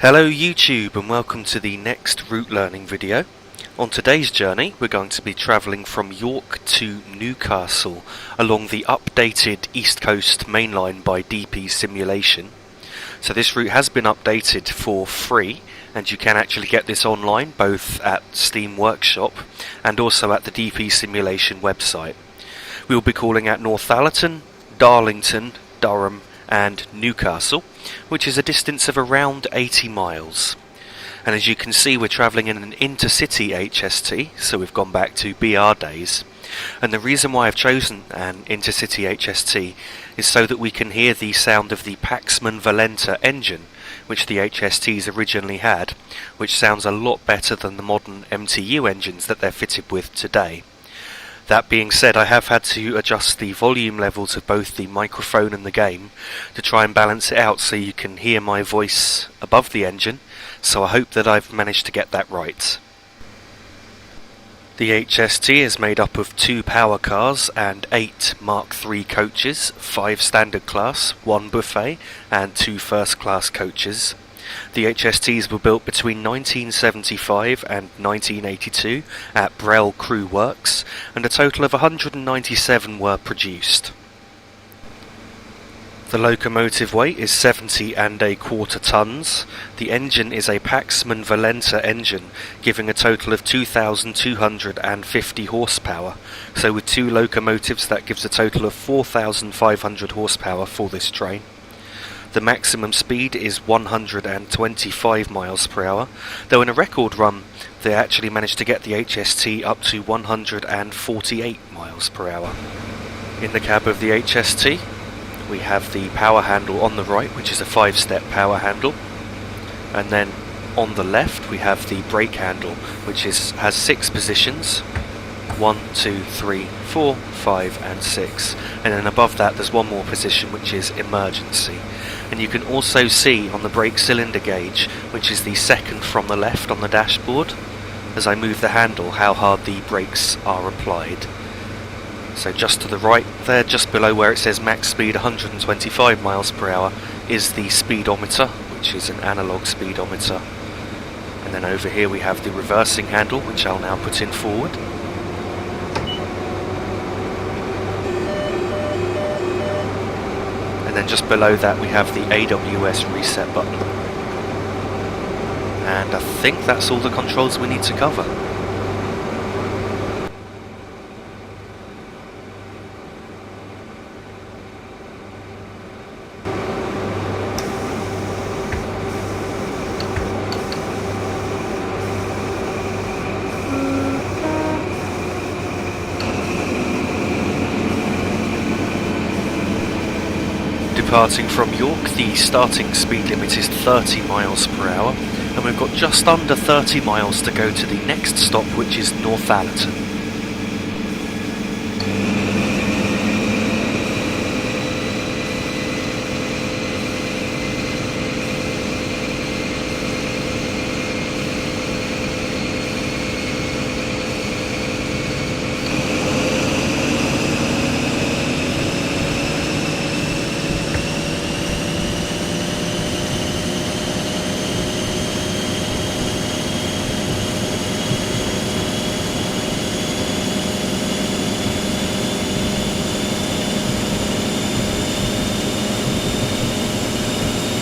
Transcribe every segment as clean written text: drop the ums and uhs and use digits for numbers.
Hello YouTube and welcome to the next route learning video. On today's journey we're going to be travelling from York to Newcastle along the updated East Coast main line by DP Simulation. So this route has been updated for free and you can actually get this online both at Steam Workshop and also at the DP Simulation website. We will be calling at Northallerton, Darlington, Durham and Newcastle, which is a distance of around 80 miles. And as you can see, we're travelling in an Inter City HST, so we've gone back to BR days. And the reason why I've chosen an Inter City HST is so that we can hear the sound of the Paxman Valenta engine, which the HSTs originally had, which sounds a lot better than the modern MTU engines that they're fitted with today. That being said, I have had to adjust the volume levels of both the microphone and the game to try and balance it out so you can hear my voice above the engine, so I hope that I've managed to get that right. The HST is made up of 2 power cars and 8 Mark III coaches, 5 standard class, 1 buffet and 2 first class coaches. The HSTs were built between 1975 and 1982 at Brell Crew Works, and a total of 197 were produced. The locomotive weight is 70¼ tons. The engine is a Paxman Valenta engine, giving a total of 2,250 horsepower. So with 2 locomotives that gives a total of 4,500 horsepower for this train. The maximum speed is 125 miles per hour, though in a record run they actually managed to get the HST up to 148 miles per hour. In the cab of the HST we have the power handle on the right, which is a 5-step power handle, and then on the left we have the brake handle, which has 6 positions. 1, 2, 3, 4, 5 and 6, and then above that there's one more position which is emergency. And you can also see on the brake cylinder gauge, which is the second from the left on the dashboard, as I move the handle, how hard the brakes are applied. So just to the right there, just below where it says max speed 125 miles per hour, is the speedometer, which is an analog speedometer. And then over here we have the reversing handle, which I'll now put in forward. And then just below that we have the AWS reset button. And I think that's all the controls we need to cover. Departing from York, the starting speed limit is 30 miles per hour, and we've got just under 30 miles to go to the next stop, which is Northallerton.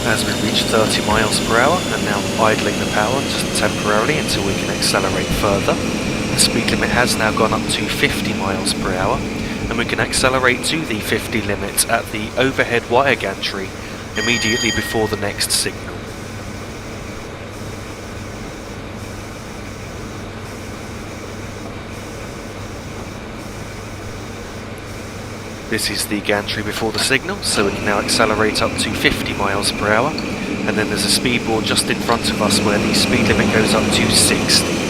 As we reach 30 miles per hour and now idling the power just temporarily until we can accelerate further. The speed limit has now gone up to 50 miles per hour and we can accelerate to the 50 limit at the overhead wire gantry immediately before the next signal. This is the gantry before the signal, so we can now accelerate up to 50 miles per hour, and then there's a speed board just in front of us where the speed limit goes up to 60.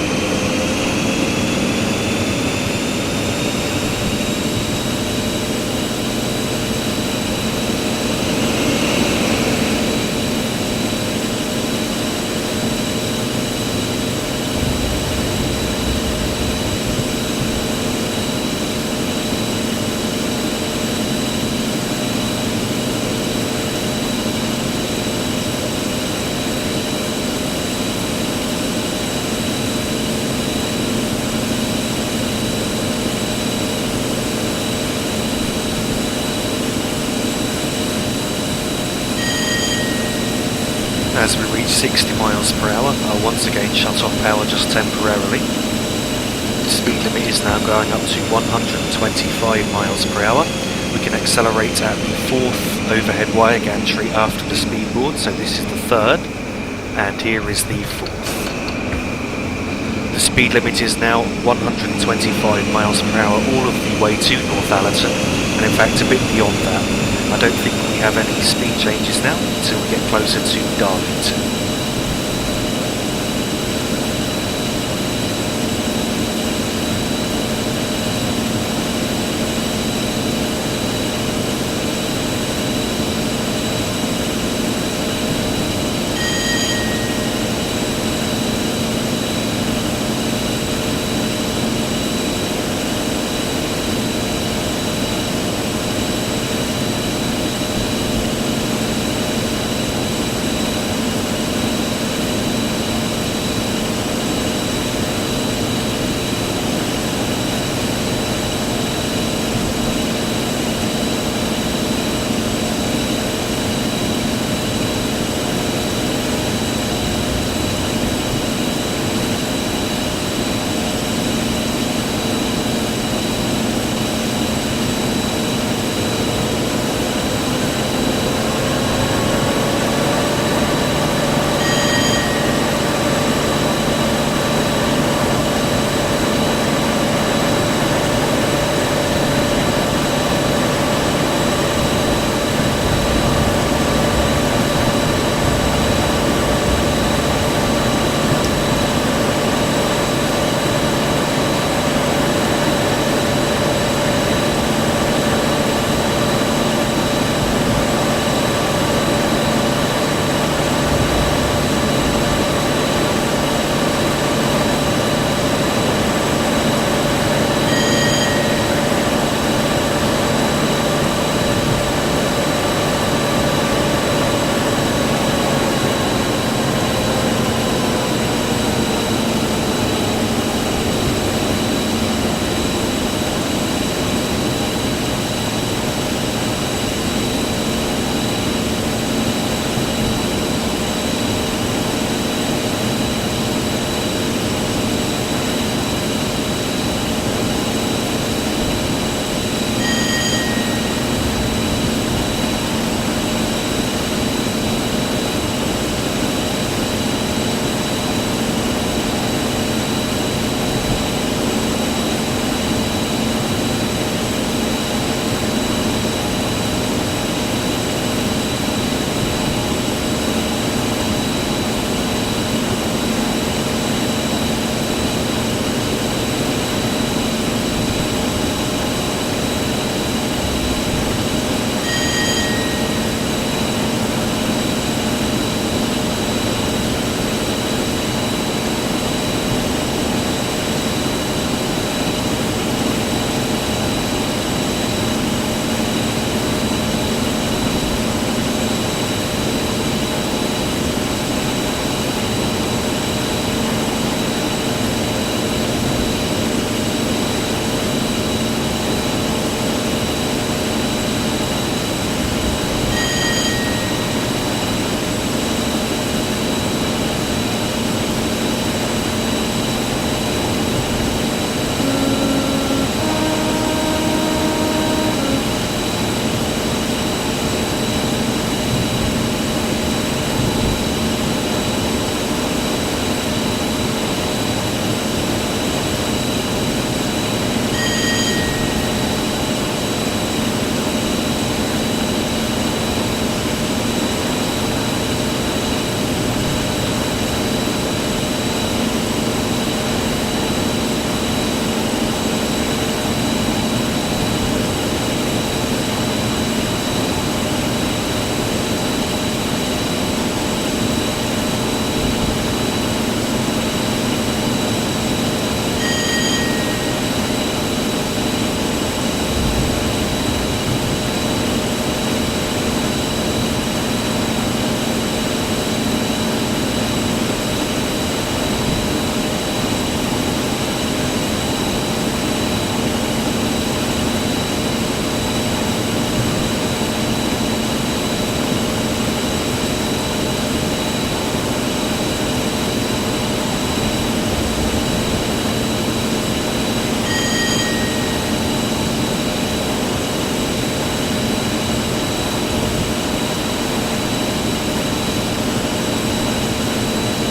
As we reach 60 miles per hour, I'll once again shut off power just temporarily. The speed limit is now going up to 125 miles per hour. We can accelerate at the 4th overhead wire gantry after the speed board, so this is the 3rd, and here is the 4th. The speed limit is now 125 miles per hour all of the way to Northallerton, and in fact a bit beyond that. I don't think we have any speed changes now until we get closer to Darlington.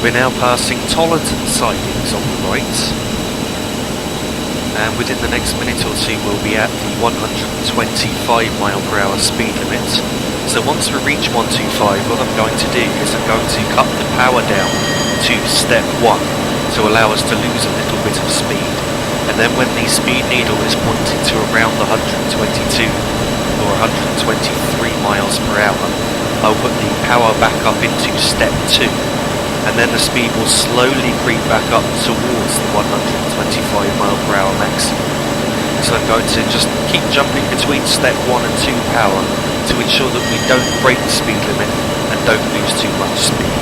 We're now passing Tollerton Sidings on the right, and within the next minute or two we'll be at the 125 mph speed limit. So once we reach 125, what I'm going to do is I'm going to cut the power down to step 1 to allow us to lose a little bit of speed, and then when the speed needle is pointing to around the 122 or 123 miles per hour, I'll put the power back up into step 2, and then the speed will slowly creep back up towards the 125 mph maximum. So I'm going to just keep jumping between step 1 and 2 power to ensure that we don't break the speed limit and don't lose too much speed.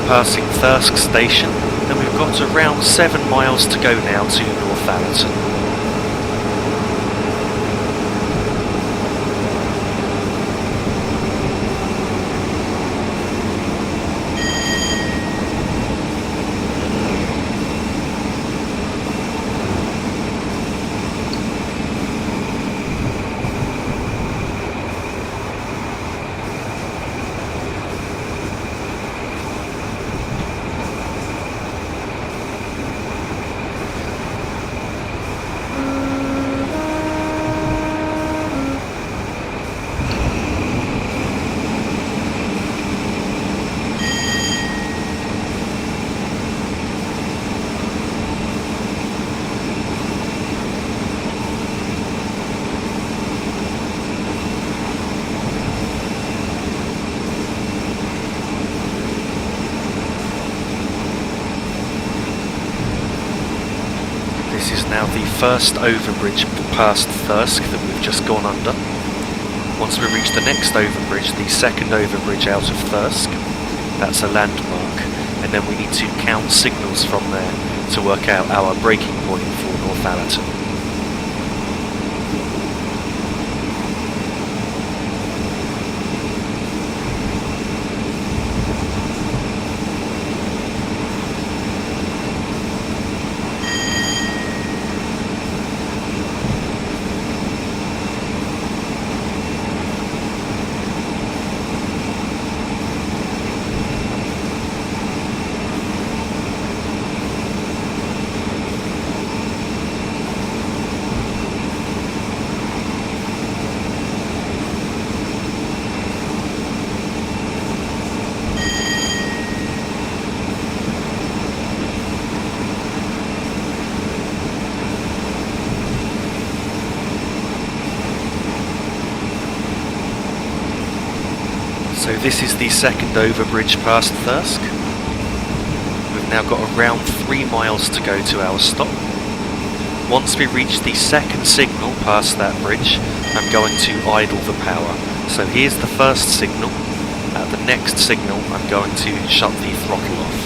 now passing Thirsk Station, and we've got around 7 miles to go now to Northallerton. This is now the first overbridge past Thirsk that we've just gone under. Once we reach the next overbridge, the second overbridge out of Thirsk, that's a landmark, and then we need to count signals from there to work out our braking point for Northallerton. So this is the second overbridge past Thirsk. We've now got around 3 miles to go to our stop. Once we reach the second signal past that bridge, I'm going to idle the power. So here's the first signal. At the next signal, I'm going to shut the throttle off.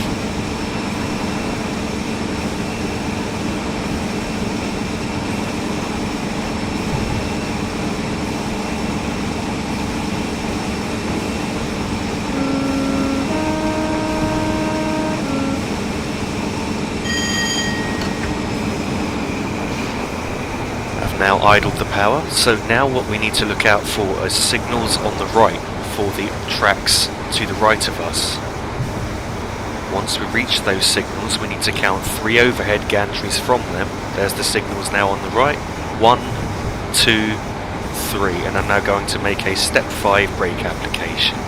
Now idled the power, so now what we need to look out for are signals on the right for the tracks to the right of us. Once we reach those signals, we need to count 3 overhead gantries from them. There's the signals now on the right. 1, 2, 3, and I'm now going to make a step 5 brake application.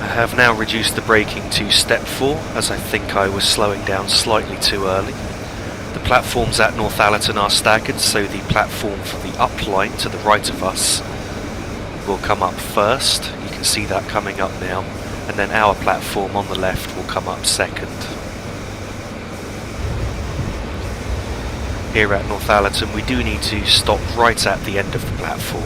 I have now reduced the braking to step 4, as I think I was slowing down slightly too early. The platforms at Northallerton are staggered, so the platform for the up line to the right of us will come up first. You can see that coming up now, and then our platform on the left will come up second. Here at Northallerton we do need to stop right at the end of the platform.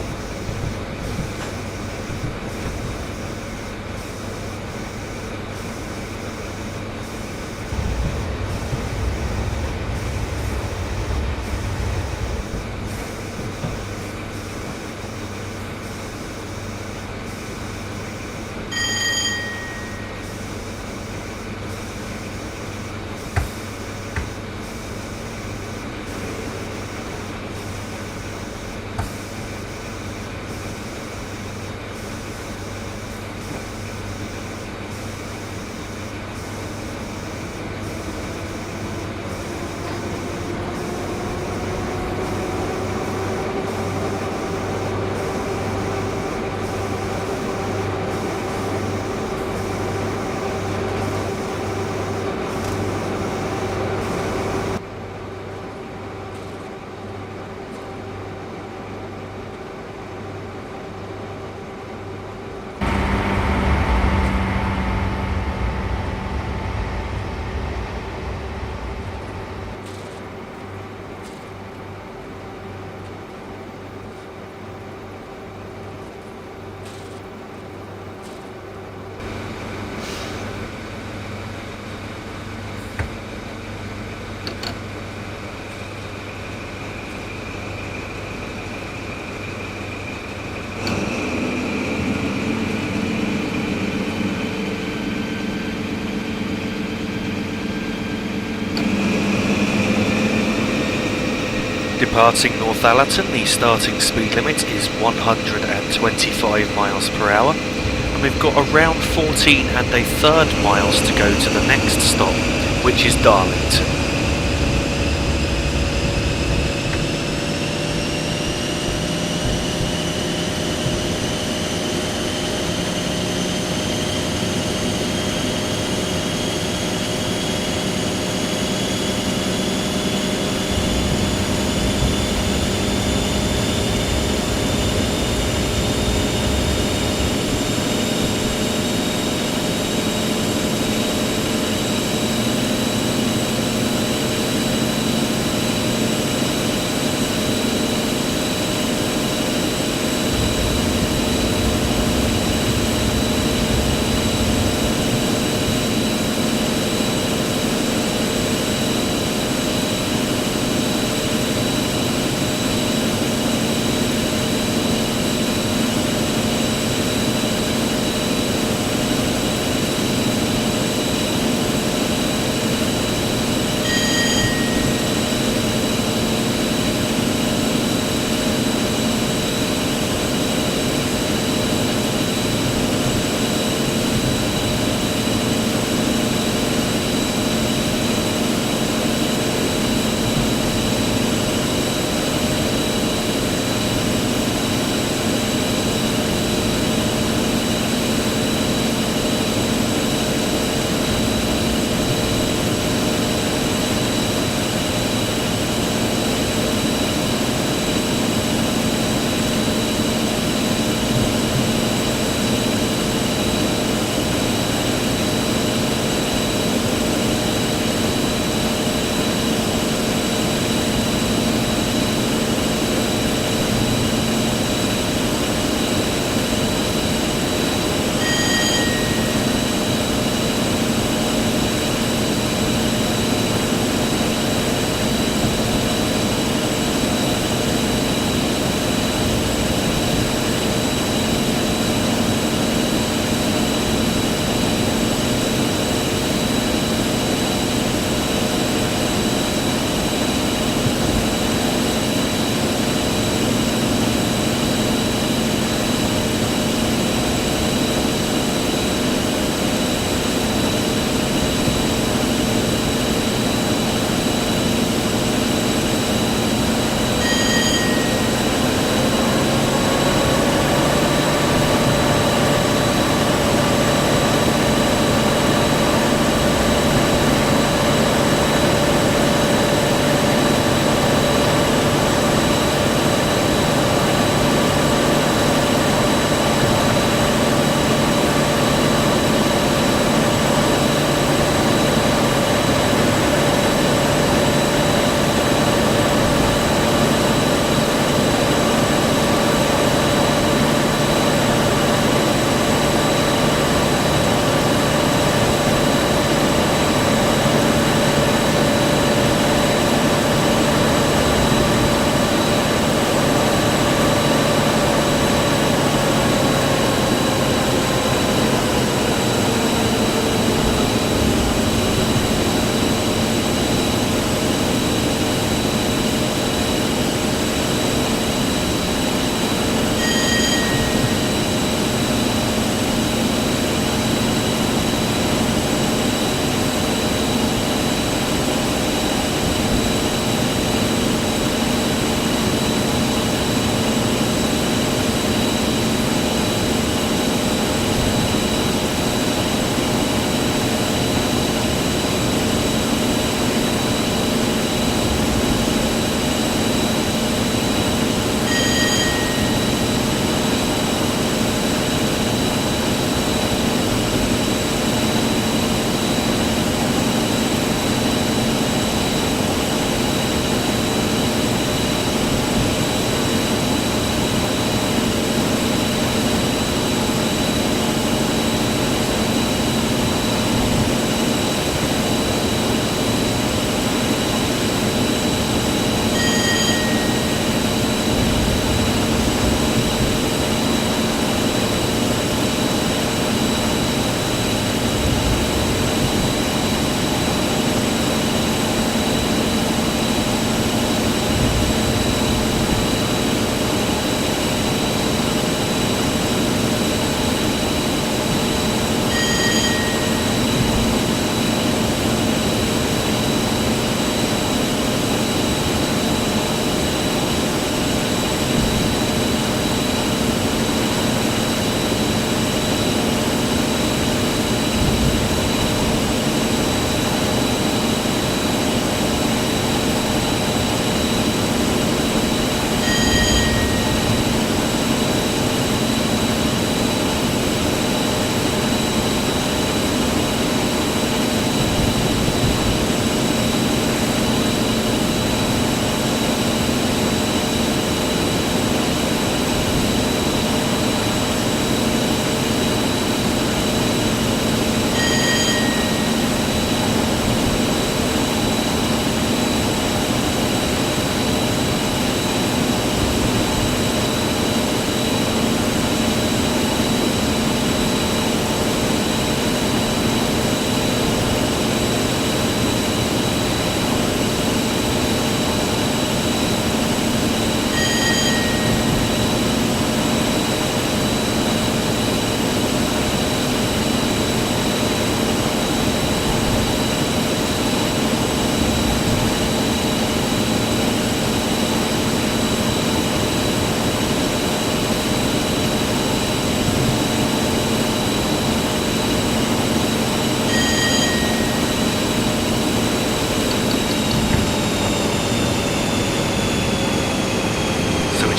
Departing Northallerton, the starting speed limit is 125 miles per hour, and we've got around 14 1/3 miles to go to the next stop, which is Darlington.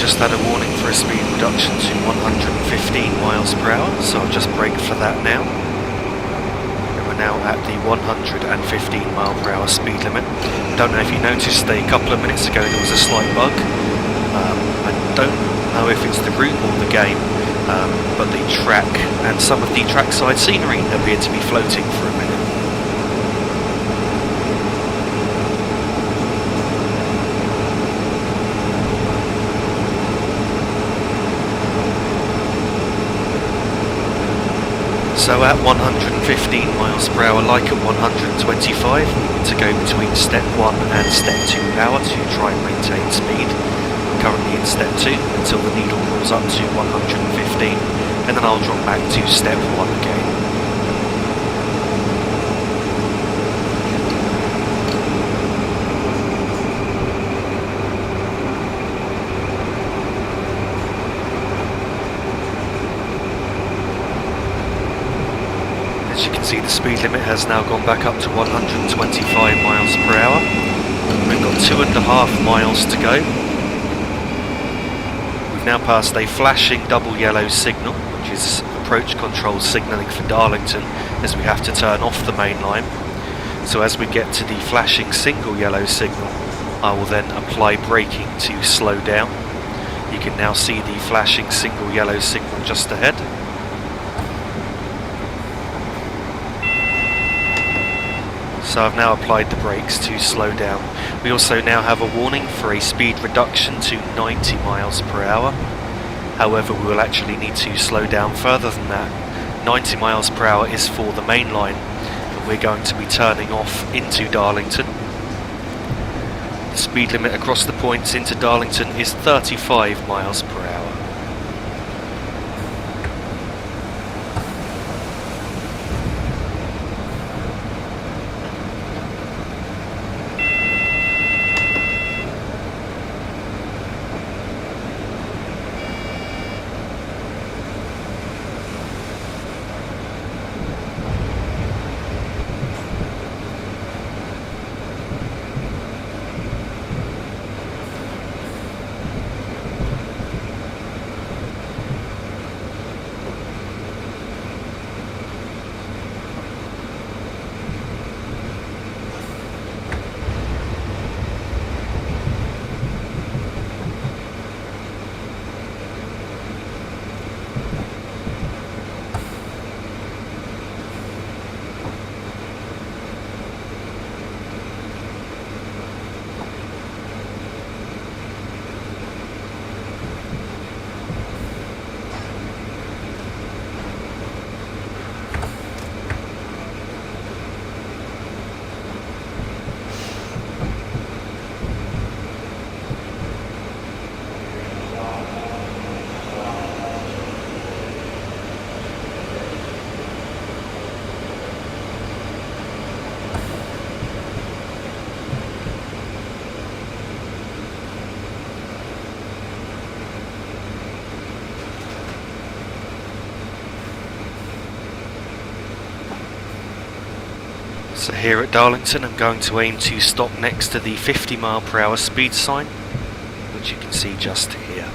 just had a warning for a speed reduction to 115 miles per hour, so I'll just brake for that now. And we're now at the 115 mile per hour speed limit. I don't know if you noticed a couple of minutes ago there was a slight bug. I don't know if it's the route or the game, but the track and some of the trackside scenery appeared to be floating for a minute. So at 115 miles per hour, like at 125, we need to go between step 1 and step 2 power to try and maintain speed. I'm currently in step 2 until the needle crawls up to 115, and then I'll drop back to step 1 again. As you can see, the speed limit has now gone back up to 125 miles per hour. We've got 2.5 miles to go. We've now passed a flashing double yellow signal, which is approach control signalling for Darlington, as we have to turn off the main line. So as we get to the flashing single yellow signal, I will then apply braking to slow down. You can now see the flashing single yellow signal just ahead. So I've now applied the brakes to slow down. We also now have a warning for a speed reduction to 90 miles per hour. However, we will actually need to slow down further than that. 90 miles per hour is for the main line, and we're going to be turning off into Darlington. The speed limit across the points into Darlington is 35 miles per hour. So here at Darlington, I'm going to aim to stop next to the 50 mile per hour speed sign, which you can see just here.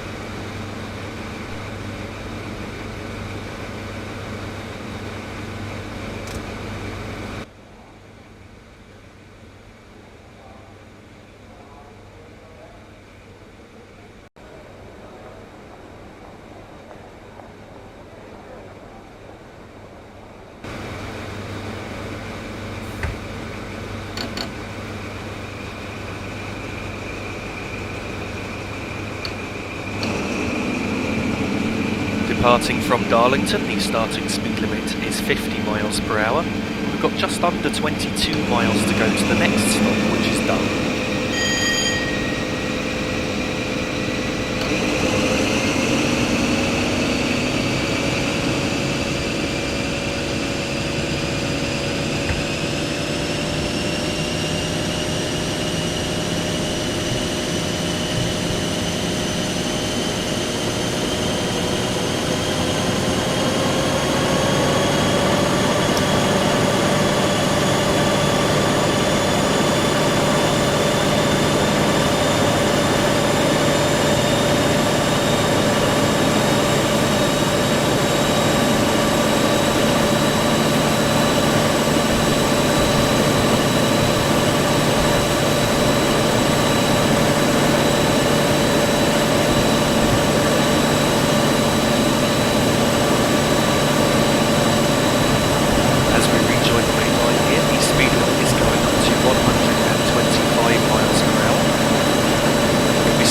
Departing from Darlington, the starting speed limit is 50 miles per hour. We've got just under 22 miles to go to the next stop, which is Durham.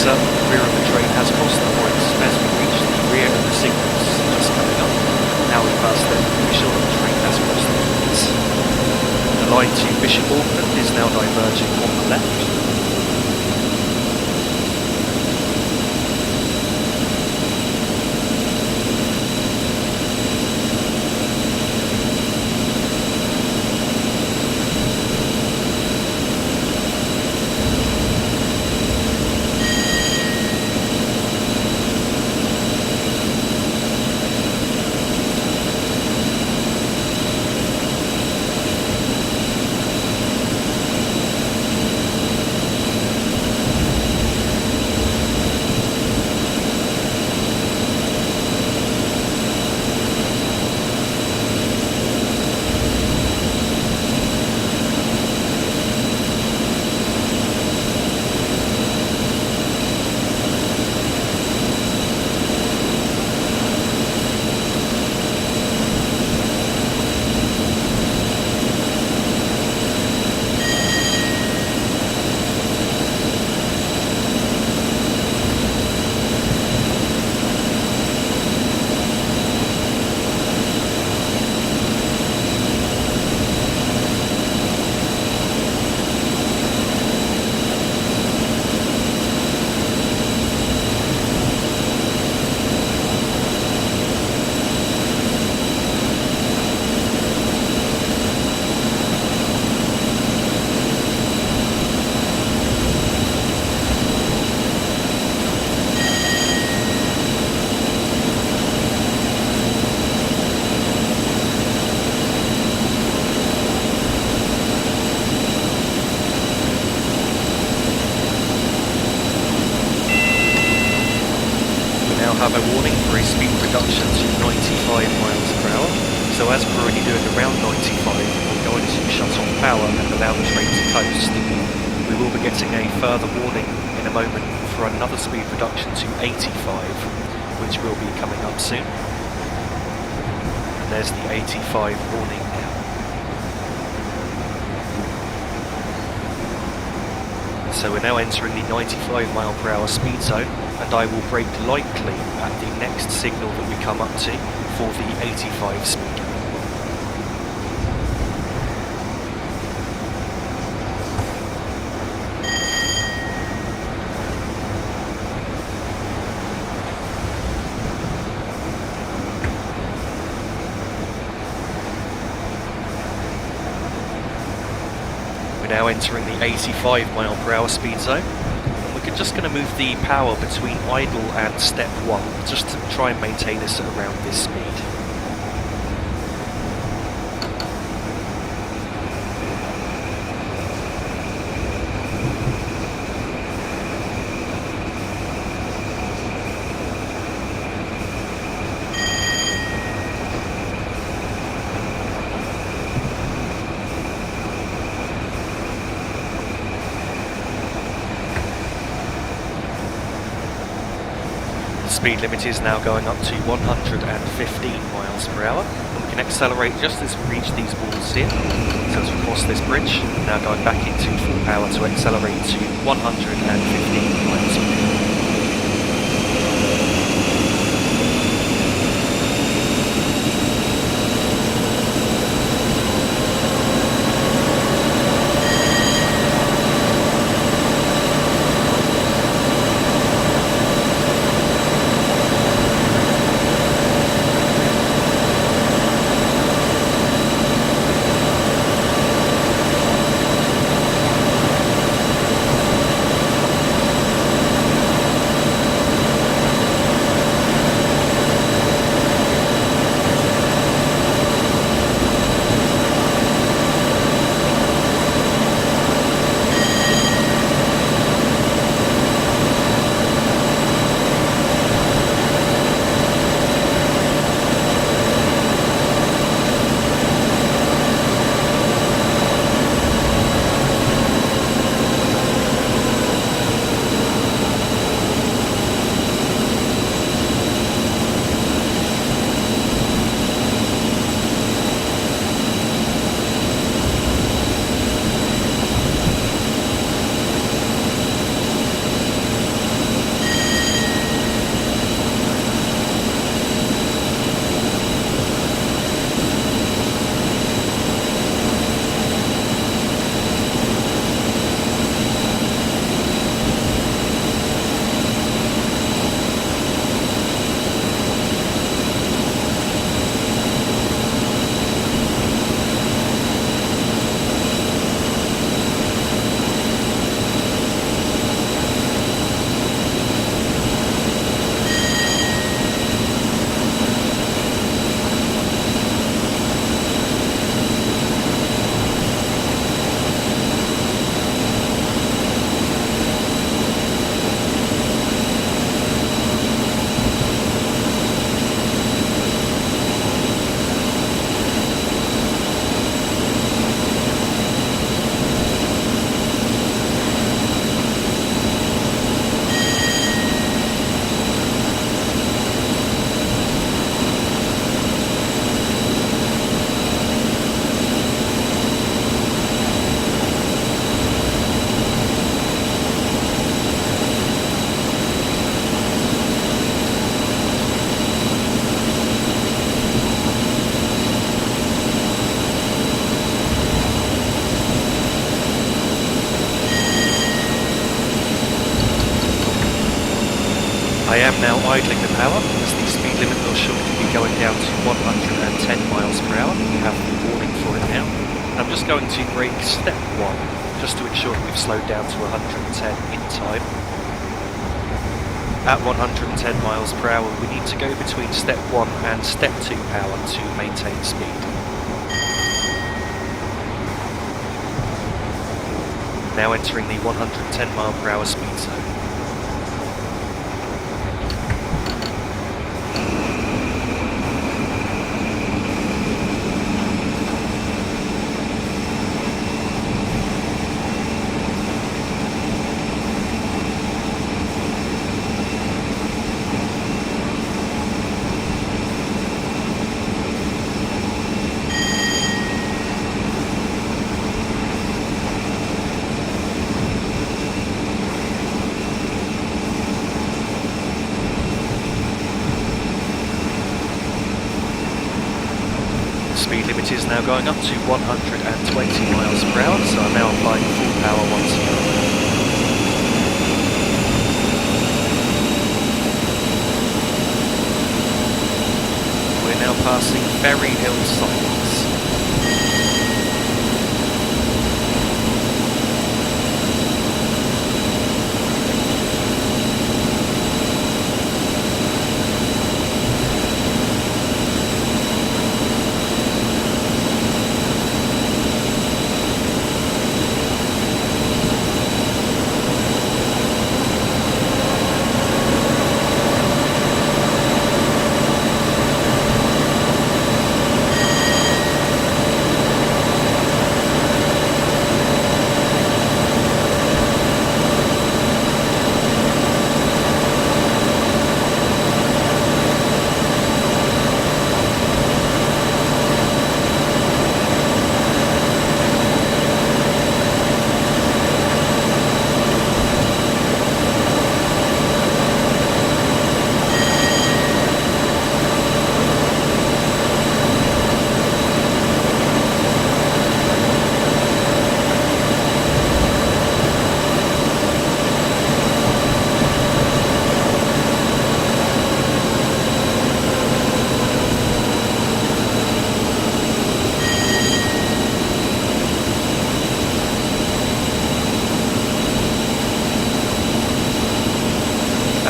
certain the rear of the train has crossed the points as we reach the rear of the signals just coming up. Now we pass them to be sure that the train has crossed the points. The line to Bishop Auckland is now diverging on the left. Have a warning for a speed reduction to 95 miles per hour. So as we're already doing around 95, we're going to shut off power and allow the train to coast. We will be getting a further warning in a moment for another speed reduction to 85, which will be coming up soon. And there's the 85 warning now. So we're now entering the 95 mile per hour speed zone, and I will brake lightly at the next signal that we come up to for the 85 speed. We're now entering the 85 mile per hour speed zone. We're just going to move the power between idle and step 1, just to try and maintain us at around this speed. Speed limit is now going up to 115 miles per hour, and we can accelerate just as we reach these walls here. So as we cross this bridge, now going back into full power to accelerate to 115 miles per hour. I am now idling the power as the speed limit will shortly be going down to 110 miles per hour. We have the warning for it now. I'm just going to brake step 1 just to ensure that we've slowed down to 110 in time. At 110 miles per hour we need to go between step 1 and step 2 power to maintain speed. Now entering the 110 mile per hour speed zone. Speed limit is now going up to 120 miles per hour, so I'm now applying full power once again. We're now passing Ferryhill Sidings.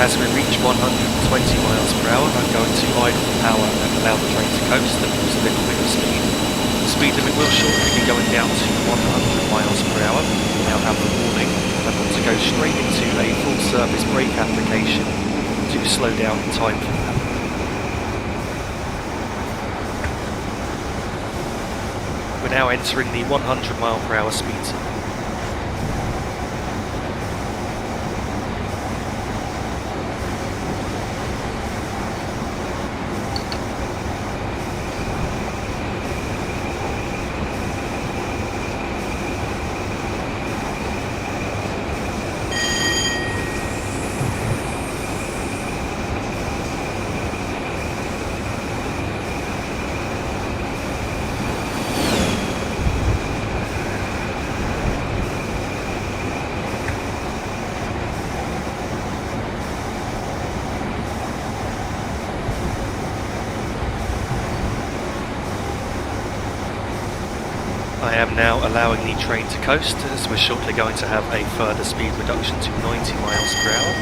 As we reach 120 miles per hour, I'm going to idle the power and allow the train to coast and lose a little bit of speed. The speed limit will shortly be going down to 100 miles per hour. We now have the warning. I want to go straight into a full service brake application to slow down in time for that. We're now entering the 100 mile per hour speed zone. I am now allowing the train to coast as we're shortly going to have a further speed reduction to 90 miles per hour.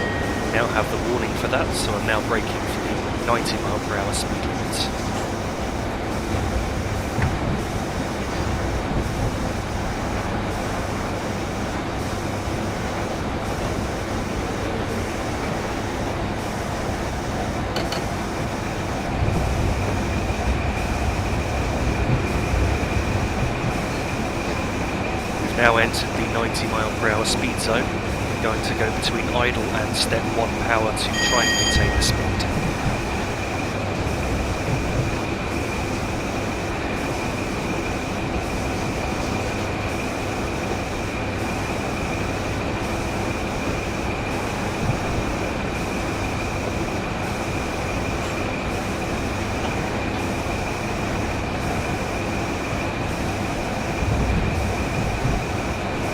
We now have the warning for that, so I'm now braking for the 90 mile per hour speed limit. Now entered the 90 mile per hour speed zone. We're going to go between idle and step 1 power to try and maintain the speed.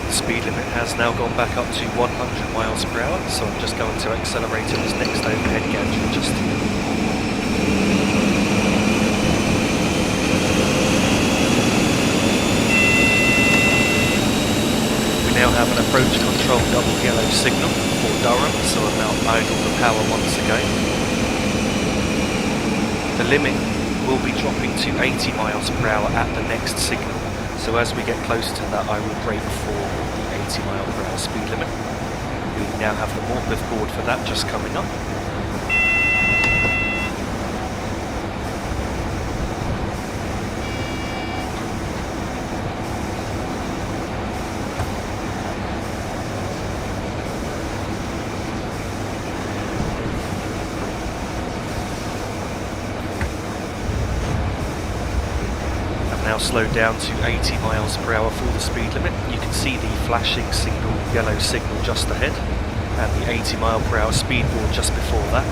Speed limit has now gone back up to 100 miles per hour. So I'm just going to accelerate in this next overhead gantry just here. We now have an approach control double yellow signal for Durham, so I'll now idle the power once again. The limit will be dropping to 80 miles per hour at the next signal, so as we get closer to that I will brake for the 80 mile per hour speed limit. We now have the Morpeth board for that just coming up. Now slowed down to 80 miles per hour for the speed limit. You can see the flashing single yellow signal just ahead and the 80 mile per hour speed board just before that.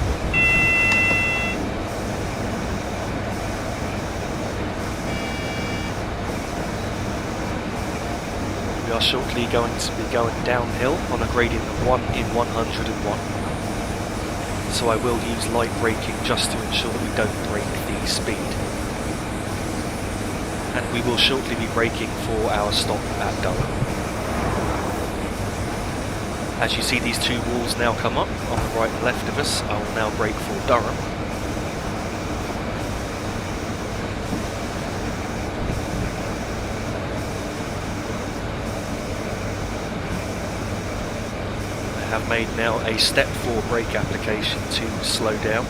We are shortly going to be going downhill on a gradient of 1 in 101. So I will use light braking just to ensure that we don't break the speed. And we will shortly be braking for our stop at Durham. As you see these two walls now come up on the right and left of us, I will now brake for Durham. I have made now a step 4 brake application to slow down.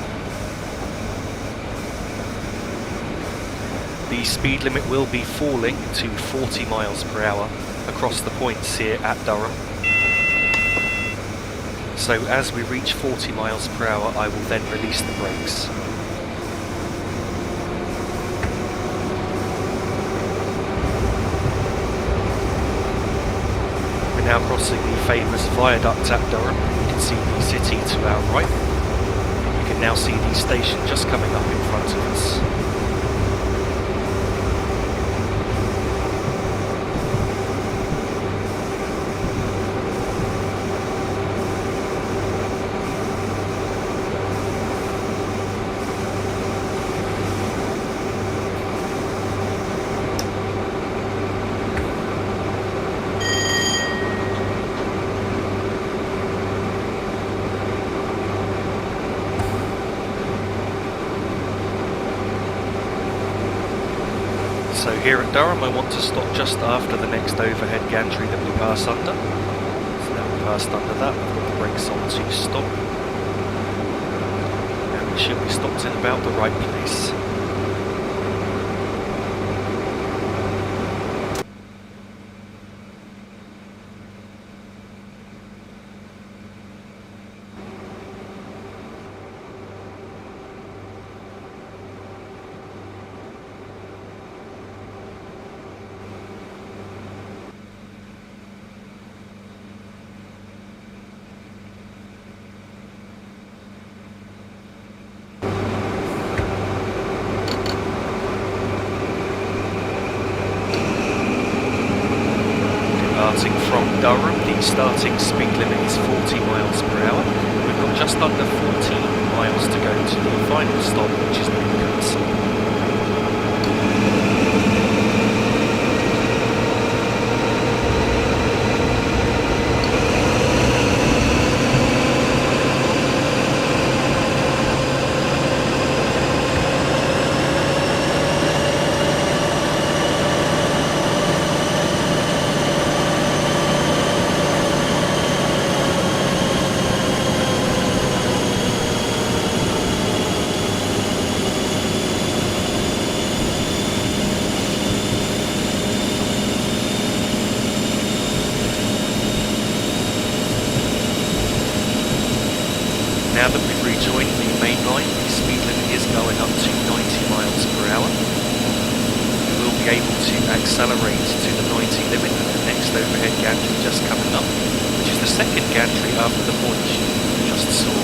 The speed limit will be falling to 40 miles per hour across the points here at Durham. So as we reach 40 miles per hour I will then release the brakes. We're now crossing the famous viaduct at Durham. You can see the city to our right. You can now see the station just coming up in front of us. So here at Durham I want to stop just after the next overhead gantry that we pass under. So now we passed under that, I've got the brakes on to stop. And we should be stopped in about the right place. Starting from Durham, the starting speed limit is 40 miles per hour. We've got just under 14 miles to go to the final stop, which is Newcastle. Now that we've rejoined the main line, the speed limit is going up to 90 miles per hour. We will be able to accelerate to the 90 limit at the next overhead gantry just coming up, which is the second gantry after the point you just saw.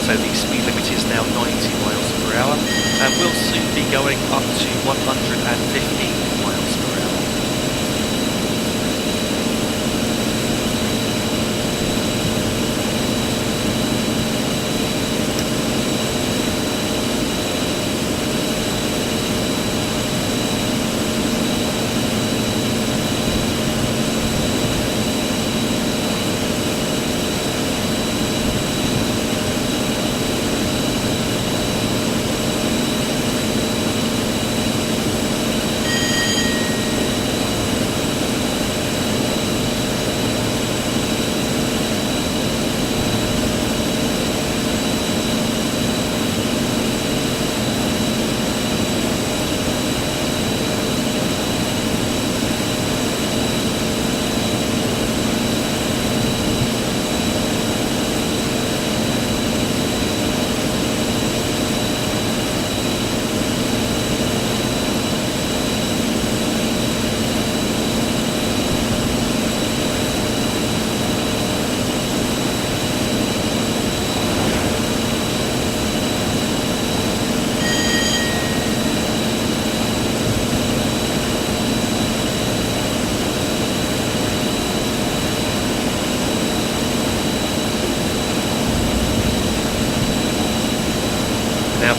So the speed limit is now 90 miles per hour and will soon be going up to 115 miles per hour.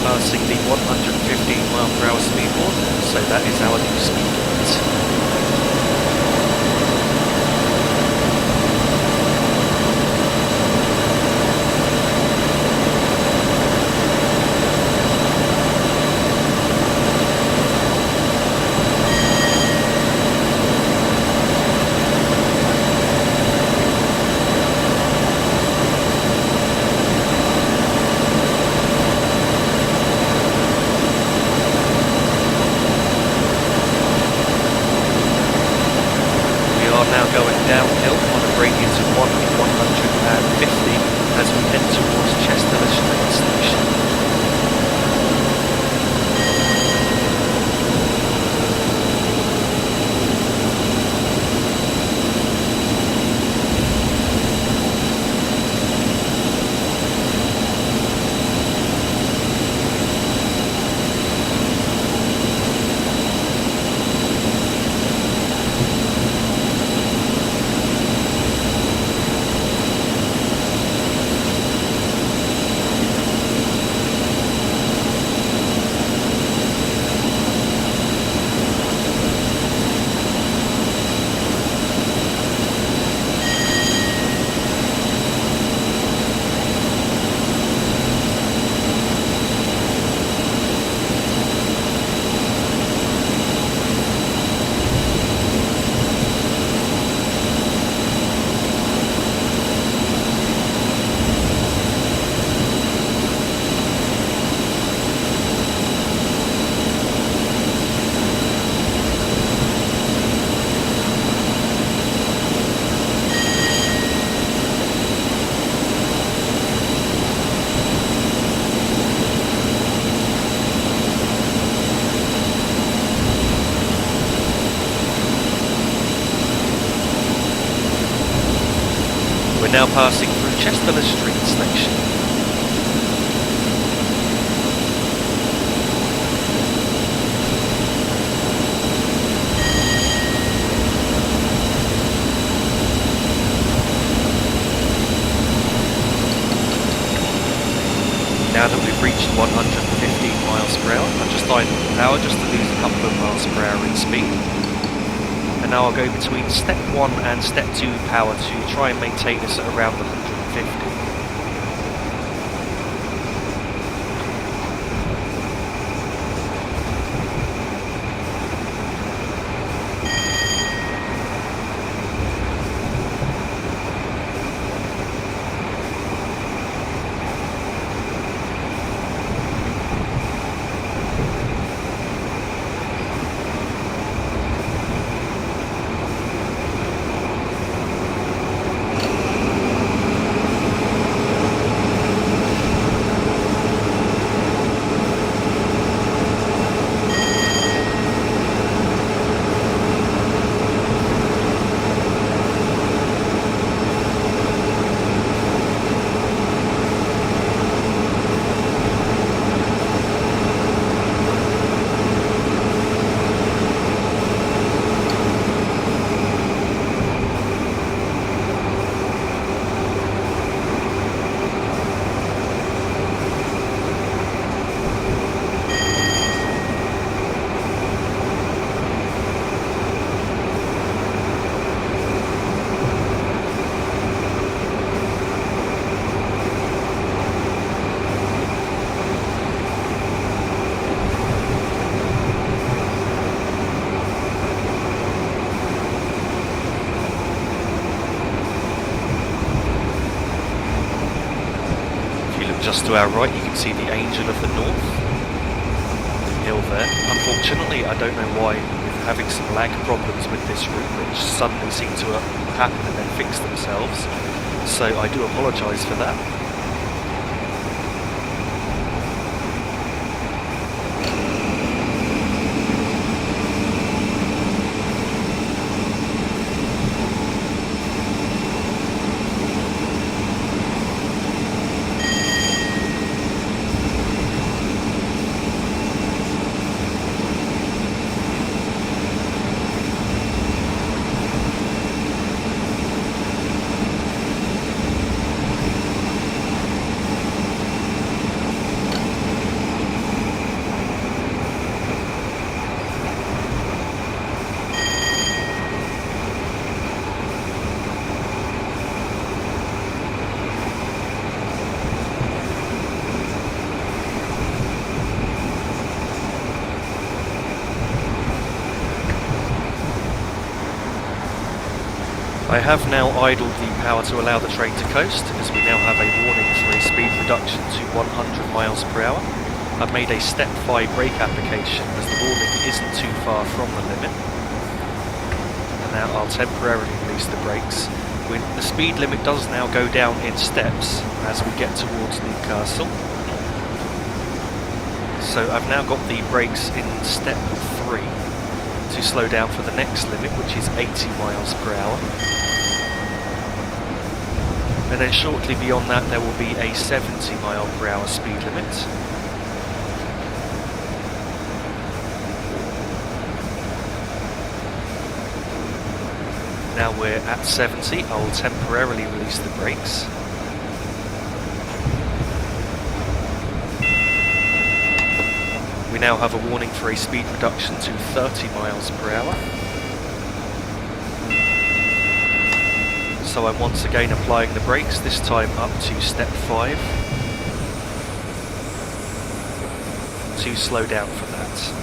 passing the 115 mile per hour speed warning, so that is our new speed limit. Downhill on a gradient of 150 as we head towards Chester Street Station. We're now passing through Chester Street Station. Now that we've reached 115 miles per hour, I've just idled the power just to lose a couple of miles per hour in speed. And now I'll go between step 1 and step 2 power to try and maintain this at around 150. Just to our right you can see the Angel of the North hill there. Unfortunately I don't know why we're having some lag problems with this route which suddenly seem to happen and then fix themselves, so I do apologise for that. I have now idled the power to allow the train to coast, as we now have a warning for a speed reduction to 100 miles per hour. I've made a step 5 brake application as the warning isn't too far from the limit. And now I'll temporarily release the brakes. The speed limit does now go down in steps as we get towards Newcastle. So I've now got the brakes in step 3 to slow down for the next limit, which is 80 miles per hour. And then shortly beyond that there will be a 70 mile per hour speed limit. Now we're at 70, I'll temporarily release the brakes. We now have a warning for a speed reduction to 30 miles per hour. So I'm once again applying the brakes, this time up to step 5, to slow down for that.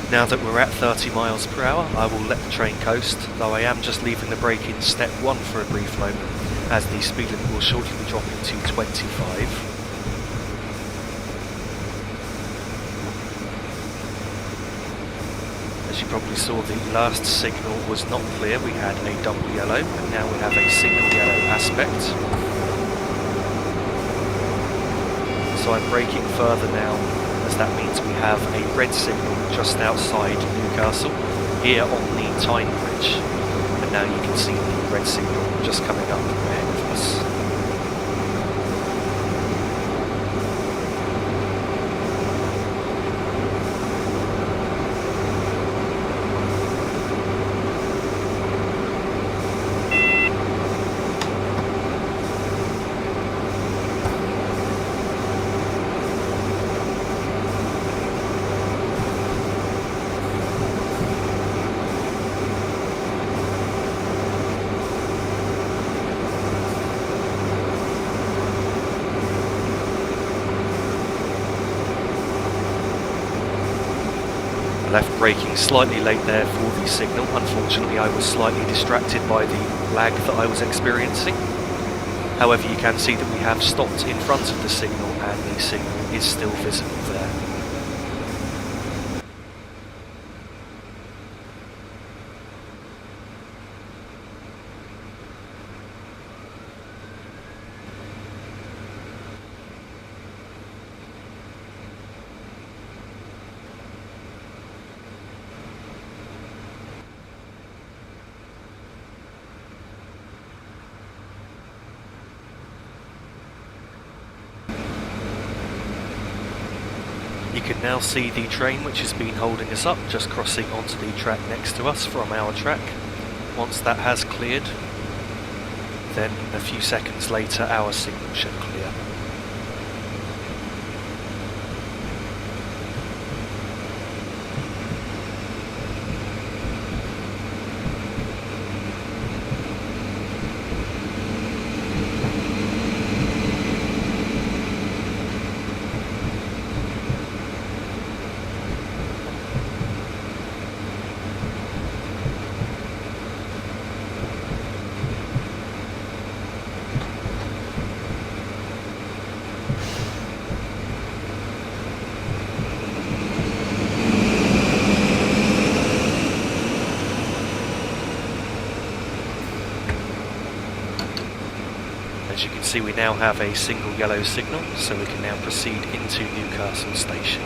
Now that we're at 30 miles per hour, I will let the train coast, though I am just leaving the brake in step 1 for a brief moment, as the speed limit will shortly be dropping to 25. As you probably saw, the last signal was not clear. We had a double yellow, and now we have a single yellow aspect. So I'm braking further now, as that means we have a red signal just outside Newcastle, here on the Tyne Bridge. And now you can see the red signal just coming up ahead of us. Left braking slightly late there for the signal. Unfortunately, I was slightly distracted by the lag that I was experiencing. However, you can see that we have stopped in front of the signal and the signal is still visible there. You can now see the train which has been holding us up just crossing onto the track next to us from our track. Once that has cleared, then a few seconds later our signal should clear. As you can see, we now have a single yellow signal, so we can now proceed into Newcastle station.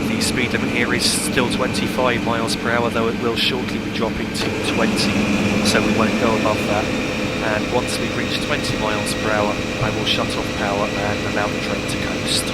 The speed limit here is still 25 miles per hour, though it will shortly be dropping to 20, so we won't go above that. And once we reach 20 miles per hour, I will shut off power and allow the train to coast.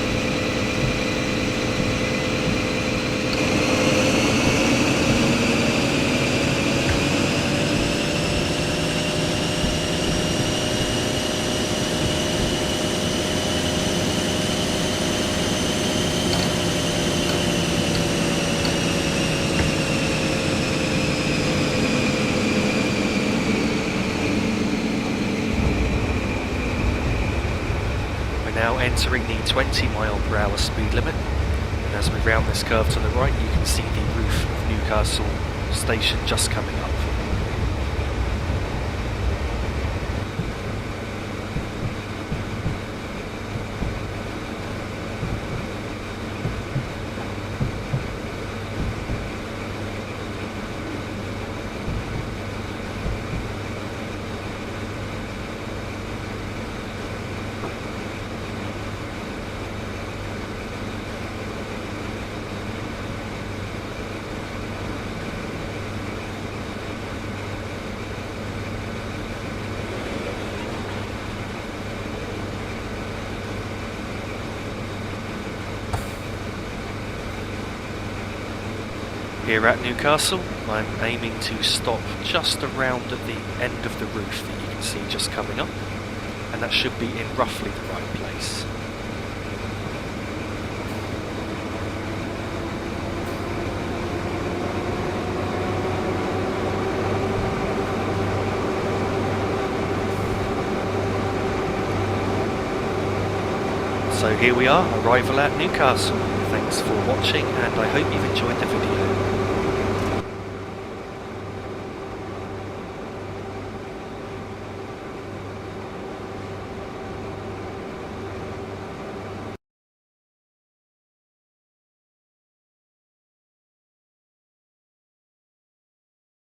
entering the 20 mph speed limit, and as we round this curve to the right you can see the roof of Newcastle station just coming up. Here at Newcastle, I'm aiming to stop just around at the end of the roof that you can see just coming up, and that should be in roughly the right place. So here we are, arrival at Newcastle. Thanks for watching and I hope you've enjoyed the video.